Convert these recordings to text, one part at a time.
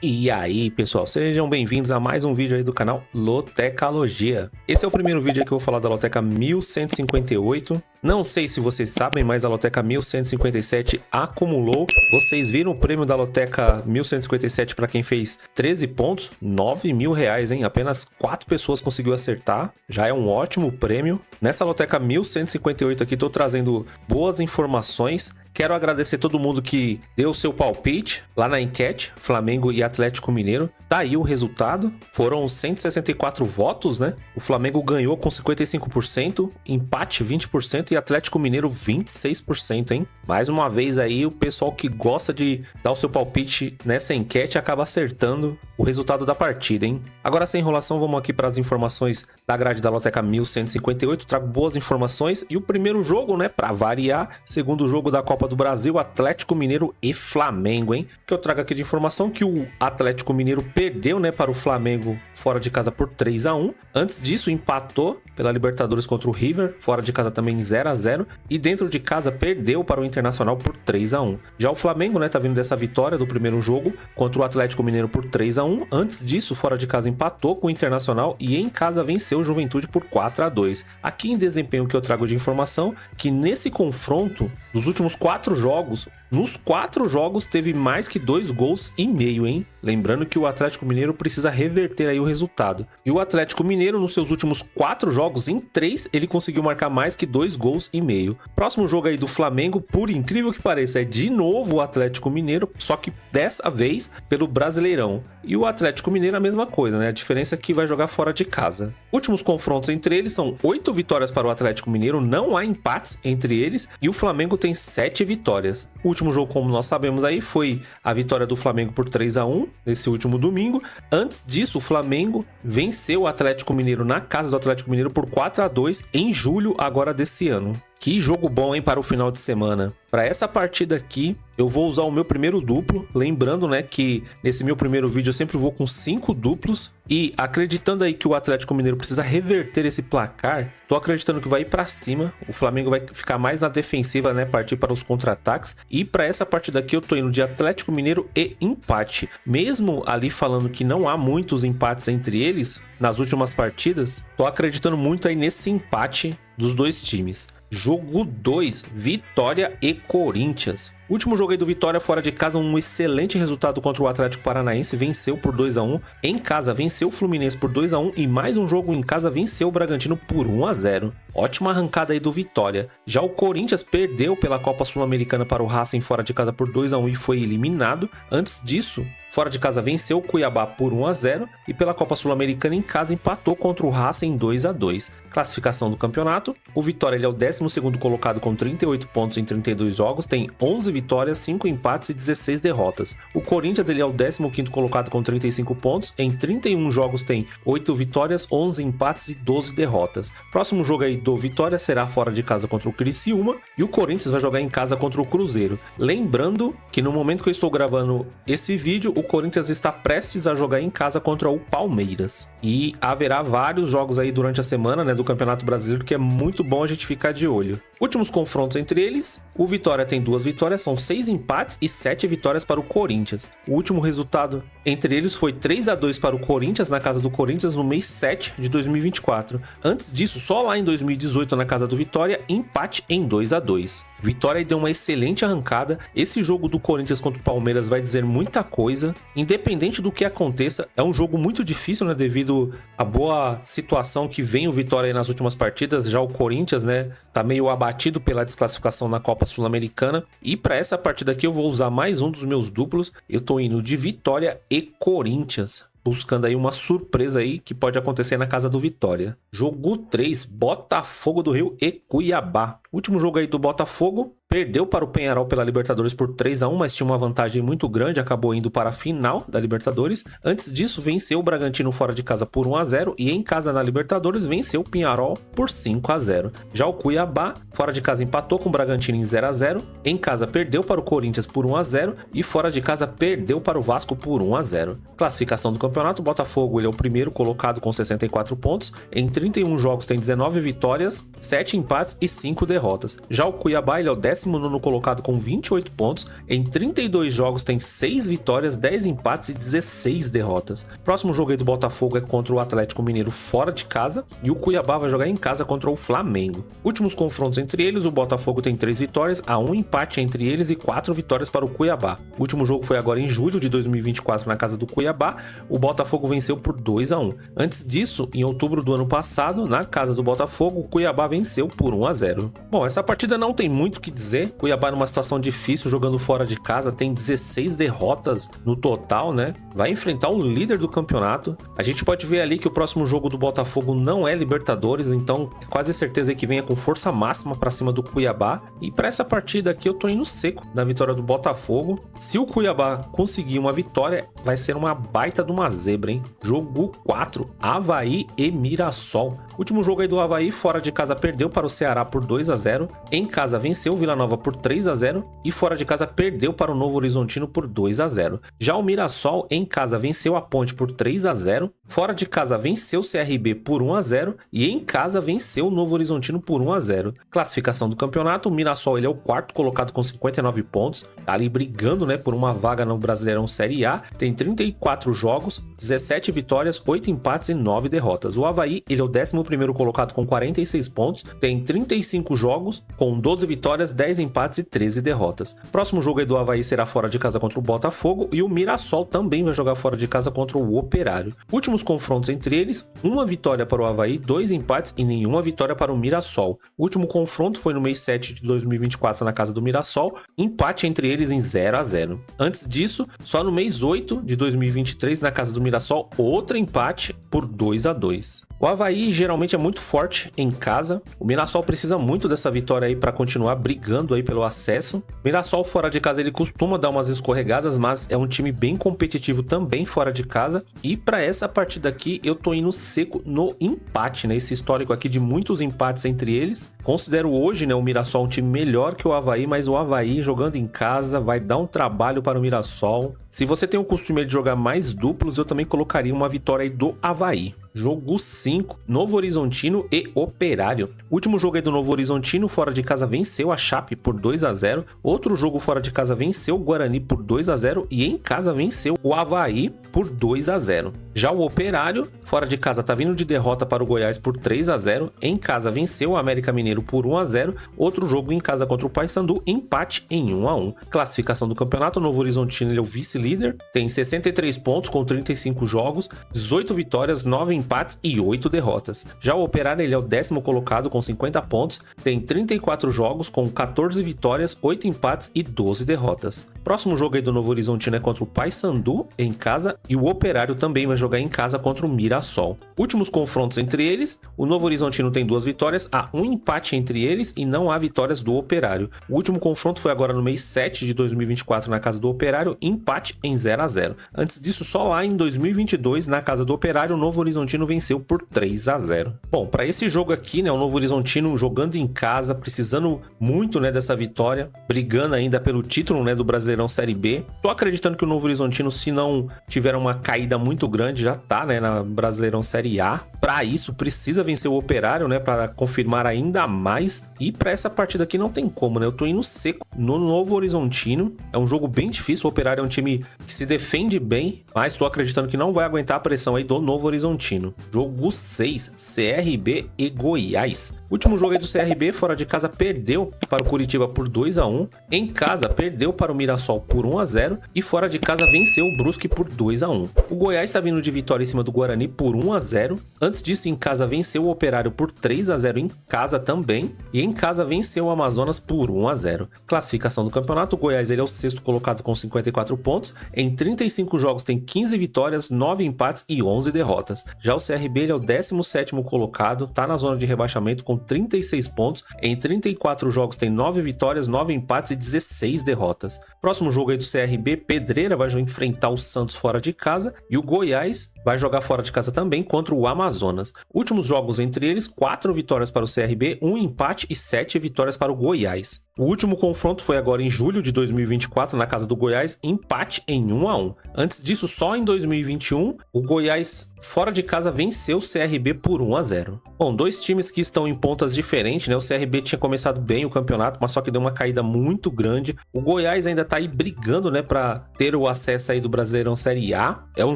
E aí, pessoal, sejam bem-vindos a mais um vídeo aí do canal Lotecalogia. Esse é o primeiro vídeo aí que eu vou falar da Loteca 1158. Não sei se vocês sabem, mas a Loteca 1157 acumulou. Vocês viram o prêmio da Loteca 1157 para quem fez 13 pontos? R$9.000, hein? Apenas 4 pessoas conseguiu acertar. Já é um ótimo prêmio. Nessa Loteca 1158 aqui, tô trazendo boas informações. Quero agradecer todo mundo que deu seu palpite lá na enquete, Flamengo e Atlético Mineiro. Tá aí o resultado, foram 164 votos, né? O Flamengo ganhou com 55%, empate 20% e Atlético Mineiro 26%, hein? Mais uma vez aí, o pessoal que gosta de dar o seu palpite nessa enquete acaba acertando o resultado da partida, hein? Agora, sem enrolação, vamos aqui para as informações da grade da Loteca 1158. Trago boas informações e o primeiro jogo, né, para variar, segundo jogo da Copa do Brasil, Atlético Mineiro e Flamengo, hein? Que eu trago aqui de informação que o Atlético Mineiro perdeu, né, para o Flamengo fora de casa por 3-1. Antes disso, empatou pela Libertadores contra o River, fora de casa também 0-0. E dentro de casa perdeu para o Internacional por 3-1. Já o Flamengo, né, tá vindo dessa vitória do primeiro jogo contra o Atlético Mineiro por 3-1. Antes disso, fora de casa empatou com o Internacional e em casa venceu o Juventude por 4-2. Aqui em desempenho que eu trago de informação, que nesse confronto, dos últimos 4 jogos, nos 4 jogos teve mais que 2 gols e meio, hein? Lembrando que o Atlético Mineiro precisa reverter aí o resultado. E o Atlético Mineiro, nos seus últimos 4 jogos, em 3, ele conseguiu marcar mais que 2 gols e meio. Próximo jogo aí do Flamengo, por incrível que pareça, é de novo o Atlético Mineiro, só que dessa vez pelo Brasileirão. E o Atlético Mineiro a mesma coisa, né? A diferença é que vai jogar fora de casa. Últimos confrontos entre eles são 8 vitórias para o Atlético Mineiro, não há empates entre eles, e o Flamengo tem 7 vitórias. O último jogo, como nós sabemos aí, foi a vitória do Flamengo por 3-1 nesse último domingo. Antes disso, o Flamengo venceu o Atlético Mineiro na casa do Atlético Mineiro por 4-2 em julho agora desse ano. Que jogo bom, hein, para o final de semana. Para essa partida aqui, eu vou usar o meu primeiro duplo. Lembrando, né, que nesse meu primeiro vídeo eu sempre vou com 5 duplos. E acreditando aí que o Atlético Mineiro precisa reverter esse placar, tô acreditando que vai ir para cima. O Flamengo vai ficar mais na defensiva, né, partir para os contra-ataques. E para essa partida aqui eu tô indo de Atlético Mineiro e empate. Mesmo ali falando que não há muitos empates entre eles nas últimas partidas, tô acreditando muito aí nesse empate dos dois times. Jogo 2, Vitória e Corinthians. Último jogo aí do Vitória fora de casa, um excelente resultado contra o Atlético Paranaense, venceu por 2-1. Em casa venceu o Fluminense por 2-1 e mais um jogo em casa venceu o Bragantino por 1-0. Ótima arrancada aí do Vitória. Já o Corinthians perdeu pela Copa Sul-Americana para o Racing fora de casa por 2-1 e foi eliminado. Antes disso, fora de casa venceu o Cuiabá por 1-0 e pela Copa Sul-Americana em casa empatou contra o Racing 2-2. Classificação do campeonato, o Vitória ele é o 12º colocado com 38 pontos em 32 jogos, tem 11 vitórias, 5 empates e 16 derrotas. O Corinthians ele é o 15º colocado com 35 pontos, em 31 jogos tem 8 vitórias, 11 empates e 12 derrotas. Próximo jogo aí do Vitória será fora de casa contra o Criciúma e o Corinthians vai jogar em casa contra o Cruzeiro. Lembrando que no momento que eu estou gravando esse vídeo, o Corinthians está prestes a jogar em casa contra o Palmeiras. E haverá vários jogos aí durante a semana, né, do Campeonato Brasileiro, que é muito bom a gente ficar de olho. Últimos confrontos entre eles, o Vitória tem 2 vitórias, são 6 empates e 7 vitórias para o Corinthians. O último resultado entre eles foi 3-2 para o Corinthians, na casa do Corinthians, no mês 7 de 2024. Antes disso, só lá em 2018, na casa do Vitória, empate em 2-2. Vitória deu uma excelente arrancada. Esse jogo do Corinthians contra o Palmeiras vai dizer muita coisa. Independente do que aconteça, é um jogo muito difícil, né, devido à boa situação que vem o Vitória aí nas últimas partidas. Já o Corinthians, né, tá meio abatido pela desclassificação na Copa Sul-Americana. E para essa partida aqui eu vou usar mais um dos meus duplos. Eu tô indo de Vitória e Corinthians, buscando aí uma surpresa aí que pode acontecer na casa do Vitória. Jogo 3, Botafogo do Rio e Cuiabá. Último jogo aí do Botafogo, perdeu para o Peñarol pela Libertadores por 3-1, mas tinha uma vantagem muito grande, acabou indo para a final da Libertadores. Antes disso, venceu o Bragantino fora de casa por 1-0 e em casa na Libertadores venceu o Peñarol por 5-0. Já o Cuiabá, fora de casa empatou com o Bragantino em 0-0, em casa perdeu para o Corinthians por 1-0 e fora de casa perdeu para o Vasco por 1-0. Classificação do campeonato, o Botafogo ele é o primeiro colocado com 64 pontos, em 31 jogos tem 19 vitórias, 7 empates e 5 derrotas. Já o Cuiabá ele é o 19º colocado com 28 pontos. Em 32 jogos tem 6 vitórias, 10 empates e 16 derrotas. Próximo jogo aí do Botafogo é contra o Atlético Mineiro fora de casa e o Cuiabá vai jogar em casa contra o Flamengo. Últimos confrontos entre eles, o Botafogo tem 3 vitórias, há um empate entre eles e 4 vitórias para o Cuiabá. O último jogo foi agora em julho de 2024 na casa do Cuiabá, o Botafogo venceu por 2-1. Antes disso, em outubro do ano passado, na casa do Botafogo, o Cuiabá venceu por 1-0. Bom, essa partida não tem muito o que dizer, Cuiabá numa situação difícil, jogando fora de casa, tem 16 derrotas no total, né? Vai enfrentar o líder do campeonato. A gente pode ver ali que o próximo jogo do Botafogo não é Libertadores, então é quase certeza que venha com força máxima para cima do Cuiabá. E para essa partida aqui eu tô indo seco na vitória do Botafogo. Se o Cuiabá conseguir uma vitória, vai ser uma baita de uma zebra, hein? Jogo 4, Avaí e Mirassol. Último jogo aí do Avaí, fora de casa perdeu para o Ceará por 2-0, em casa venceu o Vila Nova por 3-0 e fora de casa perdeu para o Novo Horizontino por 2-0. Já o Mirassol em casa venceu a Ponte por 3-0, fora de casa venceu o CRB por 1-0 e em casa venceu o Novo Horizontino por 1-0. Classificação do campeonato, o Mirassol ele é o quarto colocado com 59 pontos, tá ali brigando, né, por uma vaga no Brasileirão Série A, tem 34 jogos, 17 vitórias, 8 empates e 9 derrotas. O Avaí ele é o 11º colocado com 46 pontos, tem 35 jogos, com 12 vitórias, 10 empates e 13 derrotas. Próximo jogo aí do Avaí será fora de casa contra o Botafogo e o Mirassol também vai jogar fora de casa contra o Operário. Últimos confrontos entre eles, uma vitória para o Avaí, 2 empates e nenhuma vitória para o Mirassol. O último confronto foi no mês 7 de 2024 na casa do Mirassol, empate entre eles em 0-0. Antes disso, só no mês 8 de 2023 na casa do Mirassol, outro empate por 2-2. O Avaí geralmente é muito forte em casa. O Mirassol precisa muito dessa vitória aí para continuar brigando aí pelo acesso. O Mirassol fora de casa ele costuma dar umas escorregadas, mas é um time bem competitivo também fora de casa. E para essa partida aqui eu tô indo seco no empate, né? Esse histórico aqui de muitos empates entre eles. Considero hoje, né, o Mirassol um time melhor que o Avaí, mas o Avaí jogando em casa vai dar um trabalho para o Mirassol. Se você tem o costume de jogar mais duplos, eu também colocaria uma vitória aí do Avaí. Jogo 5, Novo Horizontino e Operário. O último jogo aí do Novo Horizontino, fora de casa venceu a Chape por 2-0. Outro jogo fora de casa venceu o Guarani por 2-0 e em casa venceu o Avaí por 2-0. Já o Operário, fora de casa tá vindo de derrota para o Goiás por 3-0. Em casa venceu o América Mineiro por 1-0. Outro jogo em casa contra o Paysandu, empate em 1-1. Classificação do campeonato, o Novo Horizontino ele é o vice-líder, tem 63 pontos com 35 jogos, 18 vitórias, 9 empates e 8 derrotas. Já o Operário ele é o 10º colocado com 50 pontos, tem 34 jogos com 14 vitórias, 8 empates e 12 derrotas. Próximo jogo aí do Novo Horizontino é contra o Paysandu em casa e o Operário também vai jogar em casa contra o Mirassol. Últimos confrontos entre eles, o Novo Horizontino tem 2 vitórias, há um empate entre eles e não há vitórias do Operário. O último confronto foi agora no mês 7 de 2024 na casa do Operário, empate em 0-0. Antes disso, só lá em 2022 na casa do Operário, o Novo Horizontino venceu por 3-0. Bom, para esse jogo aqui, né, o Novo Horizontino jogando em casa, precisando muito, né, dessa vitória, brigando ainda pelo título, né, do Brasileirão Série B. Tô acreditando que o Novo Horizontino, se não tiver uma caída muito grande, já tá, né, na Brasileirão Série A. Para isso, precisa vencer o Operário, né, para confirmar ainda mais. E para essa partida aqui não tem como, né? Eu tô indo seco no Novo Horizontino. É um jogo bem difícil. O Operário é um time que se defende bem, mas tô acreditando que não vai aguentar a pressão aí do Novo Horizontino. Jogo 6, CRB e Goiás. Último jogo aí do CRB, fora de casa perdeu para o Curitiba por 2-1. Em casa perdeu para o Mirassol por 1-0 e fora de casa venceu o Brusque por 2-1. O Goiás está vindo de vitória em cima do Guarani por 1-0. Antes disso, em casa venceu o Operário por 3-0 em casa também e em casa venceu o Amazonas por 1-0. Classificação do campeonato, o Goiás ele é o 6º colocado com 54 pontos. Em 35 jogos tem 15 vitórias, 9 empates e 11 derrotas. Já o CRB ele é o 17º colocado, está na zona de rebaixamento com 36 pontos. Em 34 jogos tem 9 vitórias, 9 empates e 16 derrotas. Próximo jogo aí do CRB, Pedreira vai enfrentar o Santos fora de casa e o Goiás vai jogar fora de casa também contra o Amazonas. Últimos jogos entre eles, 4 vitórias para o CRB, 1 empate e 7 vitórias para o Goiás. O último confronto foi agora em julho de 2024, na casa do Goiás, empate em 1-1. Antes disso, só em 2021, o Goiás fora de casa venceu o CRB por 1-0. Bom, dois times que estão em pontas diferentes, né? O CRB tinha começado bem o campeonato, mas só que deu uma caída muito grande. O Goiás ainda tá aí brigando, né, para ter o acesso aí do Brasileirão Série A. É um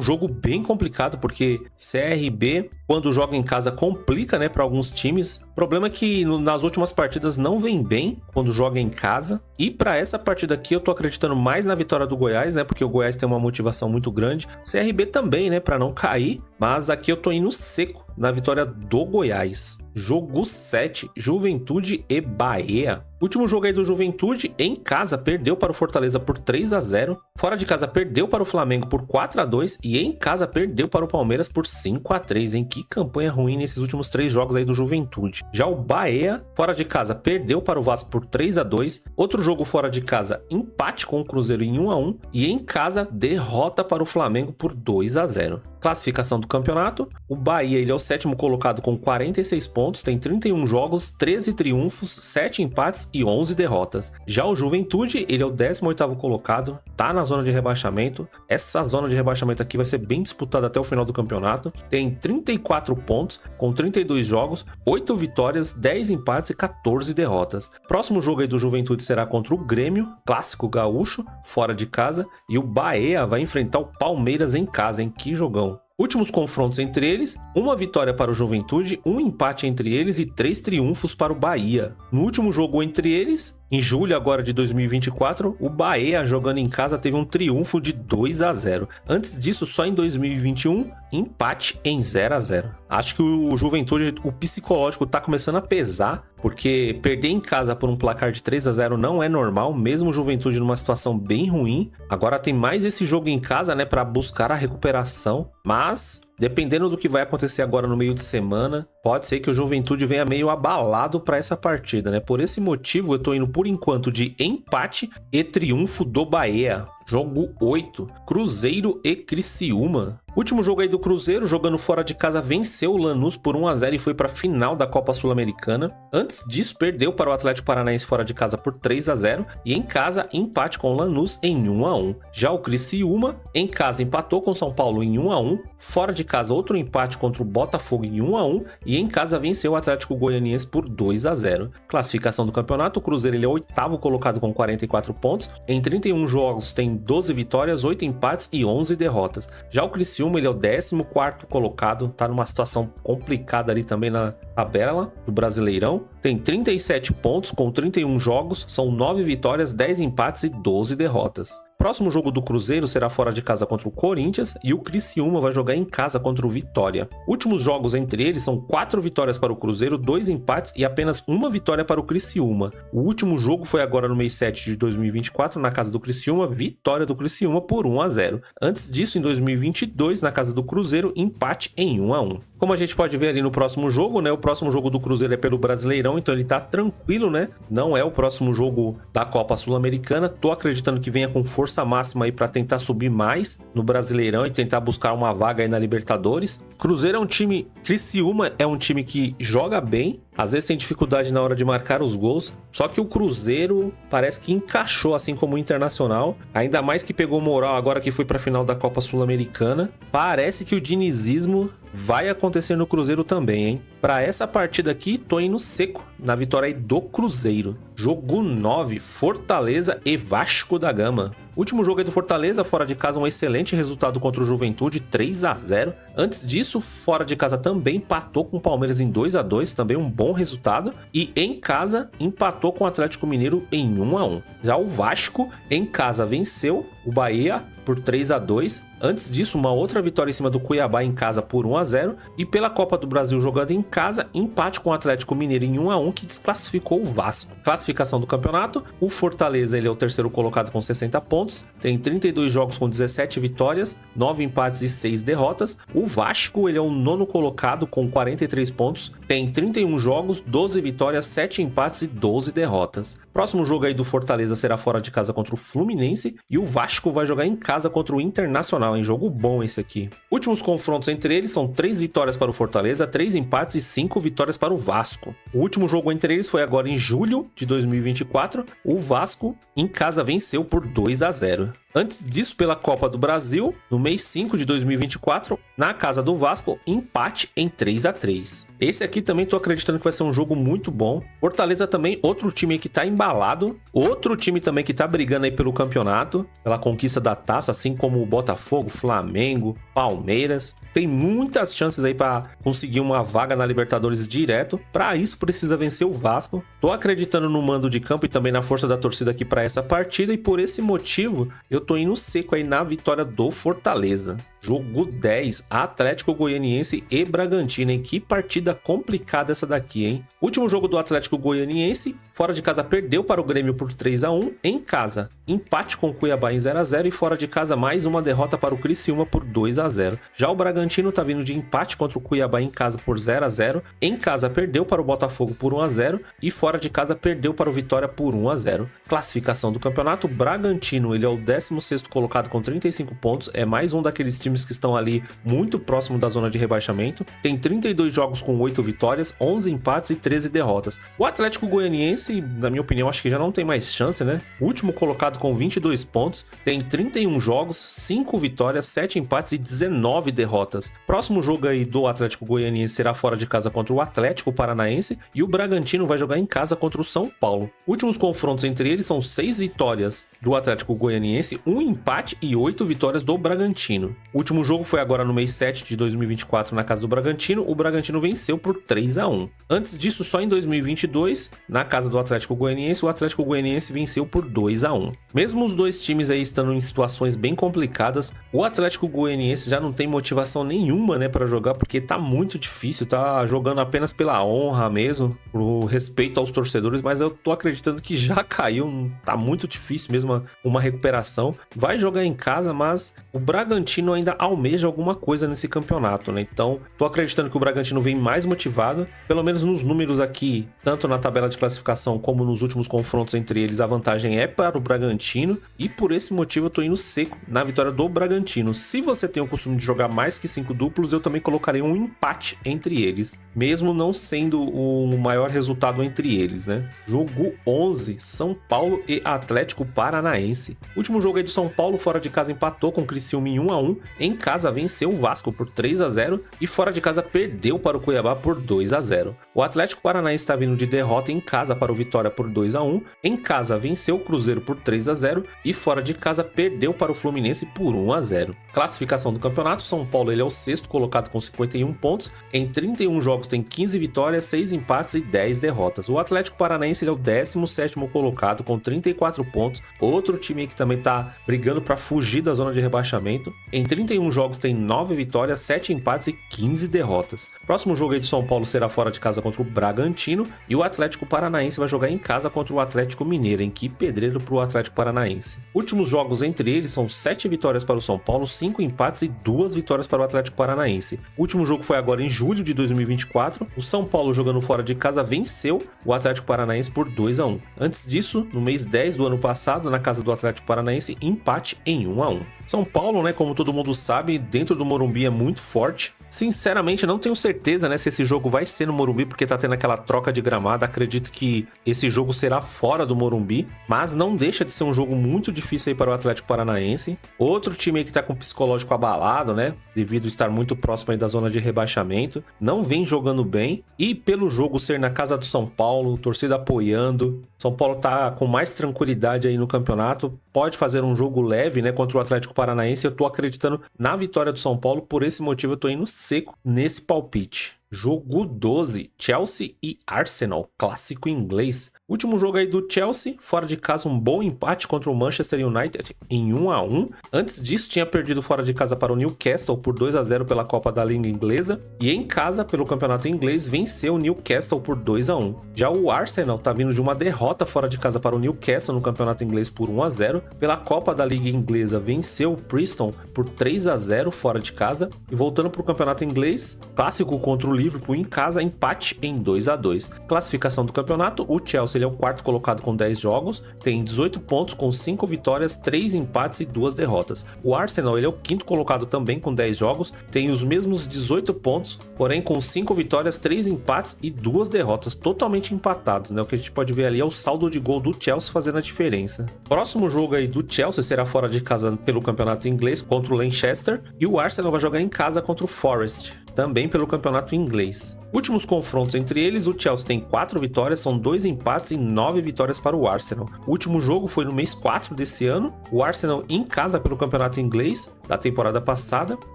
jogo bem complicado, porque CRB, quando joga em casa, complica, né, para alguns times. O problema é que nas últimas partidas não vem bem quando joga em casa. E para essa partida aqui eu tô acreditando mais na vitória do Goiás, né, porque o Goiás tem uma motivação muito grande. CRB também, né, para não cair. Mas aqui eu tô indo seco na vitória do Goiás. Jogo 7, Juventude e Bahia. Último jogo aí do Juventude, em casa perdeu para o Fortaleza por 3-0, fora de casa perdeu para o Flamengo por 4-2 e em casa perdeu para o Palmeiras por 5-3, hein? Que campanha ruim nesses últimos 3 jogos aí do Juventude. Já o Bahia, fora de casa, perdeu para o Vasco por 3-2, outro jogo fora de casa, empate com o Cruzeiro em 1-1 e em casa, derrota para o Flamengo por 2-0. Classificação do campeonato, o Bahia ele é o 7º colocado com 46 pontos, tem 31 jogos, 13 triunfos, 7 empates e 11 derrotas. Já o Juventude, ele é o 18º colocado, tá na zona de rebaixamento. Essa zona de rebaixamento aqui vai ser bem disputada até o final do campeonato. Tem 34 pontos, com 32 jogos, 8 vitórias, 10 empates e 14 derrotas. Próximo jogo aí do Juventude será contra o Grêmio, clássico gaúcho, fora de casa, e o Bahia vai enfrentar o Palmeiras em casa, hein? Que jogão! Últimos confrontos entre eles, uma vitória para o Juventude, um empate entre eles e 3 triunfos para o Bahia. No último jogo entre eles, em julho agora de 2024, o Bahia jogando em casa teve um triunfo de 2-0. Antes disso, só em 2021, empate em 0-0. Acho que o Juventude, o psicológico tá começando a pesar, porque perder em casa por um placar de 3-0 não é normal, mesmo o Juventude numa situação bem ruim. Agora tem mais esse jogo em casa, né, para buscar a recuperação, mas dependendo do que vai acontecer agora no meio de semana, pode ser que o Juventude venha meio abalado para essa partida, né? Por esse motivo, eu tô indo por enquanto de empate e triunfo do Bahia. Jogo 8, Cruzeiro e Criciúma. Último jogo aí do Cruzeiro, jogando fora de casa, venceu o Lanús por 1-0 e foi para a final da Copa Sul-Americana. Antes disso, perdeu para o Atlético Paranaense fora de casa por 3-0 e em casa, empate com o Lanús em 1-1. Já o Criciúma, em casa, empatou com o São Paulo em 1-1, fora de casa, outro empate contra o Botafogo em 1-1 e em casa venceu o Atlético Goianiense por 2-0. Classificação do campeonato, o Cruzeiro ele é o 8º colocado com 44 pontos, em 31 jogos tem 12 vitórias, 8 empates e 11 derrotas. Já o Criciúma ele é o 14º colocado, tá numa situação complicada ali também na tabela do Brasileirão. Tem 37 pontos com 31 jogos, são 9 vitórias, 10 empates e 12 derrotas. Próximo jogo do Cruzeiro será fora de casa contra o Corinthians e o Criciúma vai jogar em casa contra o Vitória. Últimos jogos entre eles são 4 vitórias para o Cruzeiro, 2 empates e apenas 1 vitória para o Criciúma. O último jogo foi agora no mês 7 de 2024 na casa do Criciúma, vitória do Criciúma por 1-0. Antes disso, em 2022, na casa do Cruzeiro, empate em 1-1. Como a gente pode ver ali no próximo jogo, né? O próximo jogo do Cruzeiro é pelo Brasileirão, então ele tá tranquilo, né? Não é o próximo jogo da Copa Sul-Americana. Tô acreditando que venha com força máxima aí para tentar subir mais no Brasileirão e tentar buscar uma vaga aí na Libertadores. Cruzeiro é um time, Criciúma é um time que joga bem, às vezes tem dificuldade na hora de marcar os gols, só que o Cruzeiro parece que encaixou, assim como o Internacional, ainda mais que pegou moral agora que foi para a final da Copa Sul-Americana. Parece que o dinizismo vai acontecer no Cruzeiro também, hein? Para essa partida aqui, tô indo seco na vitória aí do Cruzeiro. Jogo 9, Fortaleza e Vasco da Gama. Último jogo aí do Fortaleza, fora de casa, um excelente resultado contra o Juventude, 3-0. Antes disso, fora de casa também empatou com o Palmeiras em 2-2, também um bom resultado. E em casa, empatou com o Atlético Mineiro em 1-1. Já o Vasco, em casa, venceu o Bahia por 3-2. Antes disso, uma outra vitória em cima do Cuiabá em casa por 1-0. E pela Copa do Brasil jogando em casa, empate com o Atlético Mineiro em 1-1, que desclassificou o Vasco. Classificação do campeonato, o Fortaleza ele é o 3º colocado com 60 pontos, tem 32 jogos com 17 vitórias, 9 empates e 6 derrotas. O Vasco ele é o 9º colocado com 43 pontos, tem 31 jogos, 12 vitórias, 7 empates e 12 derrotas. Próximo jogo aí do Fortaleza será fora de casa contra o Fluminense e o Vasco Vasco vai jogar em casa contra o Internacional, em jogo bom esse aqui. Últimos confrontos entre eles são 3 vitórias para o Fortaleza, 3 empates e 5 vitórias para o Vasco. O último jogo entre eles foi agora em julho de 2024. O Vasco em casa venceu por 2-0. Antes disso, pela Copa do Brasil, no mês 5 de 2024, na casa do Vasco, empate em 3-3. Esse aqui também tô acreditando que vai ser um jogo muito bom. Fortaleza também, outro time que tá embalado. Outro time também que tá brigando aí pelo campeonato, pela conquista da taça, assim como o Botafogo, Flamengo, Palmeiras. Tem muitas chances aí para conseguir uma vaga na Libertadores direto. Para isso, precisa vencer o Vasco. Tô acreditando no mando de campo e também na força da torcida aqui para essa partida. E por esse motivo, eu tô indo seco aí na vitória do Fortaleza. Jogo 10, Atlético Goianiense e Bragantino, hein? Que partida complicada essa daqui, hein? Último jogo do Atlético Goianiense, fora de casa perdeu para o Grêmio por 3-1, em casa empate com o Cuiabá em 0-0 e fora de casa mais uma derrota para o Criciúma por 2-0. Já o Bragantino tá vindo de empate contra o Cuiabá em casa por 0-0, em casa perdeu para o Botafogo por 1-0 e fora de casa perdeu para o Vitória por 1-0. Classificação do campeonato, Bragantino, ele é o 16º colocado com 35 pontos, é mais um daqueles times que estão ali muito próximo da zona de rebaixamento, tem 32 jogos com 8 vitórias, 11 empates e 13 derrotas. O Atlético Goianiense, na minha opinião, acho que já não tem mais chance, né? O último colocado com 22 pontos, tem 31 jogos, 5 vitórias, 7 empates e 19 derrotas. Próximo jogo aí do Atlético Goianiense será fora de casa contra o Atlético Paranaense e o Bragantino vai jogar em casa contra o São Paulo. Últimos confrontos entre eles são 6 vitórias do Atlético Goianiense, 1 empate e 8 vitórias do Bragantino. O último jogo foi agora no mês 7 de 2024 na casa do Bragantino, o Bragantino venceu por 3-1. Antes disso, só em 2022, na casa do Atlético Goianiense, o Atlético Goianiense venceu por 2-1. Mesmo os dois times aí estando em situações bem complicadas, o Atlético Goianiense já não tem motivação nenhuma, né, para jogar, porque tá muito difícil, tá jogando apenas pela honra mesmo, por respeito aos torcedores, mas eu tô acreditando que já caiu, tá muito difícil mesmo uma recuperação. Vai jogar em casa, mas o Bragantino ainda almeja alguma coisa nesse campeonato, né? Então, tô acreditando que o Bragantino vem mais motivado, pelo menos nos números aqui, tanto na tabela de classificação como nos últimos confrontos entre eles, a vantagem é para o Bragantino e por esse motivo eu tô indo seco na vitória do Bragantino. Se você tem o costume de jogar mais que 5 duplos, eu também colocarei um empate entre eles, mesmo não sendo o maior resultado entre eles, né? Jogo 11, São Paulo e Atlético Paranaense. O último jogo aí do São Paulo, fora de casa empatou com o Criciúma em 1-1, em casa venceu o Vasco por 3-0 e fora de casa perdeu para o Cuiabá por 2-0. O Atlético Paranaense está vindo de derrota em casa para o Vitória por 2-1, em casa venceu o Cruzeiro por 3-0 e fora de casa perdeu para o Fluminense por 1-0. Classificação do campeonato, São Paulo ele é o 6º colocado com 51 pontos, em 31 jogos tem 15 vitórias, 6 empates e 10 derrotas. O Atlético Paranaense ele é o 17º colocado com 34 pontos, outro time que também tá brigando para fugir da zona de rebaixamento. Em 31 jogos tem 9 vitórias, 7 empates e 15 derrotas. Próximo jogo aí de São Paulo será fora de casa contra o Bragantino e o Atlético Paranaense vai jogar em casa contra o Atlético Mineiro, em que pedreiro pro Atlético Paranaense. Últimos jogos entre eles são 7 vitórias para o São Paulo, 5 empates e 2 vitórias para o Atlético Paranaense. O último jogo foi agora em julho de 2024. O São Paulo, jogando fora de casa, venceu o Atlético Paranaense por 2-1. Antes disso, no mês 10 do ano passado, na casa do Atlético Paranaense, empate em 1-1. São Paulo, né, como todo mundo sabe, dentro do Morumbi é muito forte. Sinceramente, não tenho certeza, né, se esse jogo vai ser no Morumbi, porque tá tendo aquela troca de gramado. Acredito que esse jogo será fora do Morumbi, mas não deixa de ser um jogo muito difícil aí para o Atlético Paranaense. Outro time aí que tá com o psicológico abalado, né, devido a estar muito próximo aí da zona de rebaixamento, não vem jogando bem. E pelo jogo ser na casa do São Paulo, torcida apoiando, São Paulo tá com mais tranquilidade aí no campeonato, pode fazer um jogo leve, né, contra o Atlético Paranaense. Eu tô acreditando na vitória do São Paulo, por esse motivo eu tô indo seco nesse palpite. Jogo 12, Chelsea e Arsenal, clássico inglês. Último jogo aí do Chelsea, fora de casa um bom empate contra o Manchester United em 1-1. Antes disso tinha perdido fora de casa para o Newcastle por 2-0 pela Copa da Liga Inglesa. E em casa, pelo Campeonato Inglês, venceu o Newcastle por 2-1. Já o Arsenal tá vindo de uma derrota fora de casa para o Newcastle no Campeonato Inglês por 1-0. Pela Copa da Liga Inglesa, venceu o Preston por 3-0 fora de casa. E voltando para o Campeonato Inglês, clássico contra o Liverpool em casa, empate em 2-2. Classificação do campeonato, o Chelsea ele é o quarto colocado com 10 jogos, tem 18 pontos com 5 vitórias, 3 empates e 2 derrotas. O Arsenal ele é o quinto colocado também com 10 jogos, tem os mesmos 18 pontos, porém com 5 vitórias, 3 empates e 2 derrotas, totalmente empatados, né? O que a gente pode ver ali é o saldo de gol do Chelsea fazendo a diferença. Próximo jogo aí do Chelsea será fora de casa pelo campeonato inglês contra o Leicester, e o Arsenal vai jogar em casa contra o Forest, também pelo campeonato inglês. Últimos confrontos entre eles, o Chelsea tem 4 vitórias, são 2 empates e 9 vitórias para o Arsenal. O último jogo foi no mês 4 desse ano, o Arsenal em casa pelo campeonato inglês da temporada passada,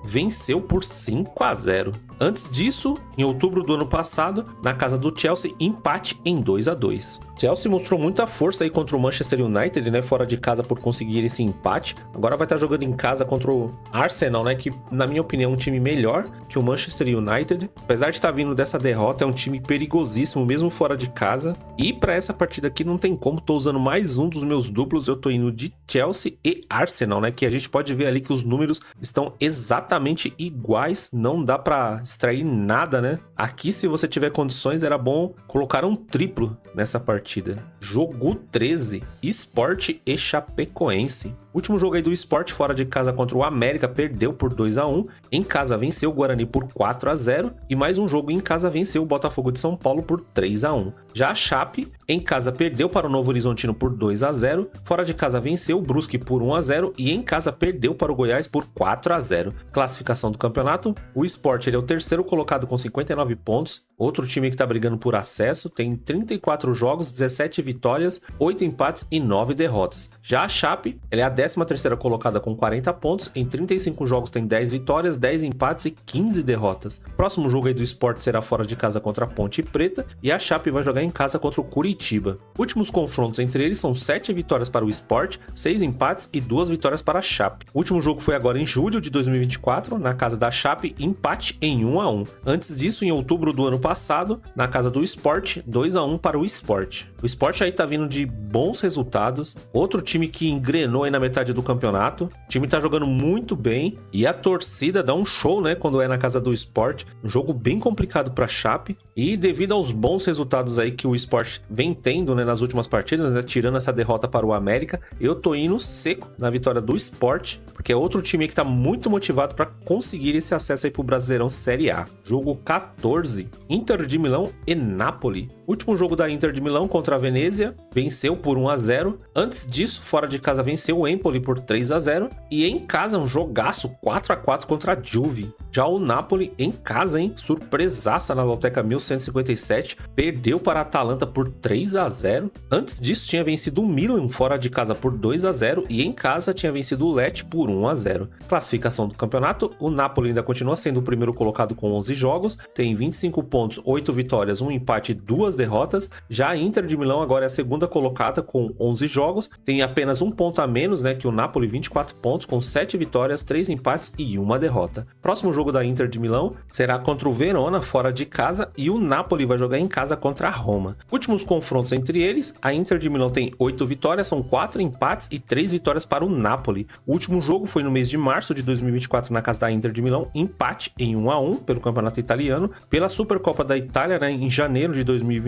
venceu por 5-0. Antes disso, em outubro do ano passado, na casa do Chelsea, empate em 2-2. Chelsea mostrou muita força aí contra o Manchester United, né, fora de casa por conseguir esse empate. Agora vai estar jogando em casa contra o Arsenal, né, que na minha opinião é um time melhor que o Manchester United. Apesar de estar vindo dessa derrota, é um time perigosíssimo mesmo fora de casa. E para essa partida aqui não tem como, tô usando mais um dos meus duplos, eu tô indo de Chelsea e Arsenal, né, que a gente pode ver ali que os números estão exatamente iguais, não dá para extrair nada, né? Aqui, se você tiver condições, era bom colocar um triplo nessa partida. Jogo 13, Sport e Chapecoense. Último jogo aí do Sport fora de casa contra o América, perdeu por 2-1. Em casa venceu o Guarani por 4-0. E mais um jogo em casa venceu o Botafogo de São Paulo por 3-1. Já a Chape em casa perdeu para o Novo Horizontino por 2-0. Fora de casa venceu o Brusque por 1-0. E em casa perdeu para o Goiás por 4-0. Classificação do campeonato, o Sport ele é o terceiro colocado com 59 pontos. Outro time que está brigando por acesso, tem 34 jogos, 17 vitórias, 8 empates e 9 derrotas. Já a Chape, ela é a 13ª colocada com 40 pontos, em 35 jogos tem 10 vitórias, 10 empates e 15 derrotas. Próximo jogo aí do Sport será fora de casa contra a Ponte Preta, e a Chape vai jogar em casa contra o Curitiba. Últimos confrontos entre eles são 7 vitórias para o Sport, 6 empates e 2 vitórias para a Chape. O último jogo foi agora em julho de 2024, na casa da Chape, empate em 1-1. Antes disso, em outubro do ano passado, na casa do Sport, 2-1 para o Sport. O Sport aí tá vindo de bons resultados, outro time que engrenou aí na metade do campeonato, o time tá jogando muito bem e a torcida dá um show, né, quando é na casa do Sport. Um jogo bem complicado para a Chape, e devido aos bons resultados aí que o Sport vem tendo, né, nas últimas partidas, né, tirando essa derrota para o América, eu tô indo seco na vitória do Sport, porque é outro time que tá muito motivado para conseguir esse acesso aí pro Brasileirão Série A. Jogo 14, Inter de Milão e Napoli. Último jogo da Inter de Milão contra a Venezia, venceu por 1-0. Antes disso, fora de casa venceu o Empoli por 3-0. E em casa, um jogaço 4-4 contra a Juve. Já o Napoli em casa, hein? Surpresaça na Loteca 1157. Perdeu para a Atalanta por 3-0. Antes disso, tinha vencido o Milan fora de casa por 2-0. E em casa, tinha vencido o Lecce por 1-0. Classificação do campeonato, o Napoli ainda continua sendo o primeiro colocado com 11 jogos. Tem 25 pontos, 8 vitórias, 1 empate e 2 derrotas. Já a Inter de Milão agora é a segunda colocada com 11 jogos, tem apenas um ponto a menos, né, que o Napoli, 24 pontos, com 7 vitórias, 3 empates e 1 derrota. Próximo jogo da Inter de Milão será contra o Verona, fora de casa, e o Napoli vai jogar em casa contra a Roma. Últimos confrontos entre eles, a Inter de Milão tem 8 vitórias, são 4 empates e 3 vitórias para o Napoli. O último jogo foi no mês de março de 2024 na casa da Inter de Milão, empate em 1-1 pelo campeonato italiano. Pela Supercopa da Itália, né, em janeiro de 2024,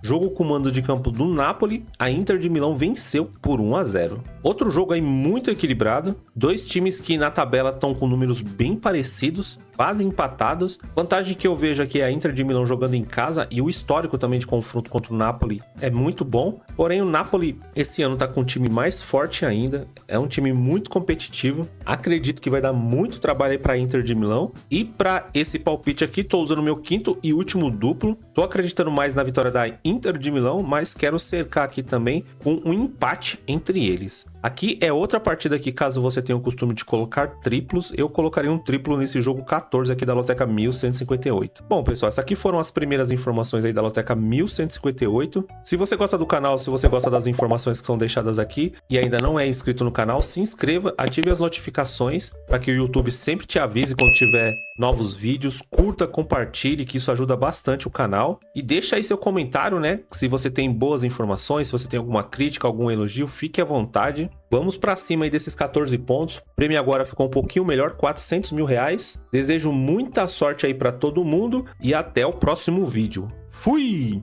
jogo com mando de campo do Napoli, a Inter de Milão venceu por 1-0. Outro jogo aí muito equilibrado, dois times que na tabela estão com números bem parecidos, quase empatados. Vantagem que eu vejo aqui é a Inter de Milão jogando em casa, e o histórico também de confronto contra o Napoli é muito bom. Porém, o Napoli esse ano tá com um time mais forte ainda, é um time muito competitivo. Acredito que vai dar muito trabalho aí para a Inter de Milão. E para esse palpite aqui, tô usando meu quinto e último duplo. Tô acreditando mais na vitória da Inter de Milão, mas quero cercar aqui também com um empate entre eles. Aqui é outra partida que, caso você tenha o costume de colocar triplos, eu colocaria um triplo nesse jogo 14 aqui da Loteca 1158. Bom, pessoal, essas aqui foram as primeiras informações aí da Loteca 1158. Se você gosta do canal, se você gosta das informações que são deixadas aqui e ainda não é inscrito no canal, se inscreva, ative as notificações para que o YouTube sempre te avise quando tiver novos vídeos. Curta, compartilhe, que isso ajuda bastante o canal. E deixa aí seu comentário, né? Se você tem boas informações, se você tem alguma crítica, algum elogio, fique à vontade. Vamos pra cima aí desses 14 pontos. O prêmio agora ficou um pouquinho melhor, 400 mil reais. Desejo muita sorte aí pra todo mundo e até o próximo vídeo. Fui!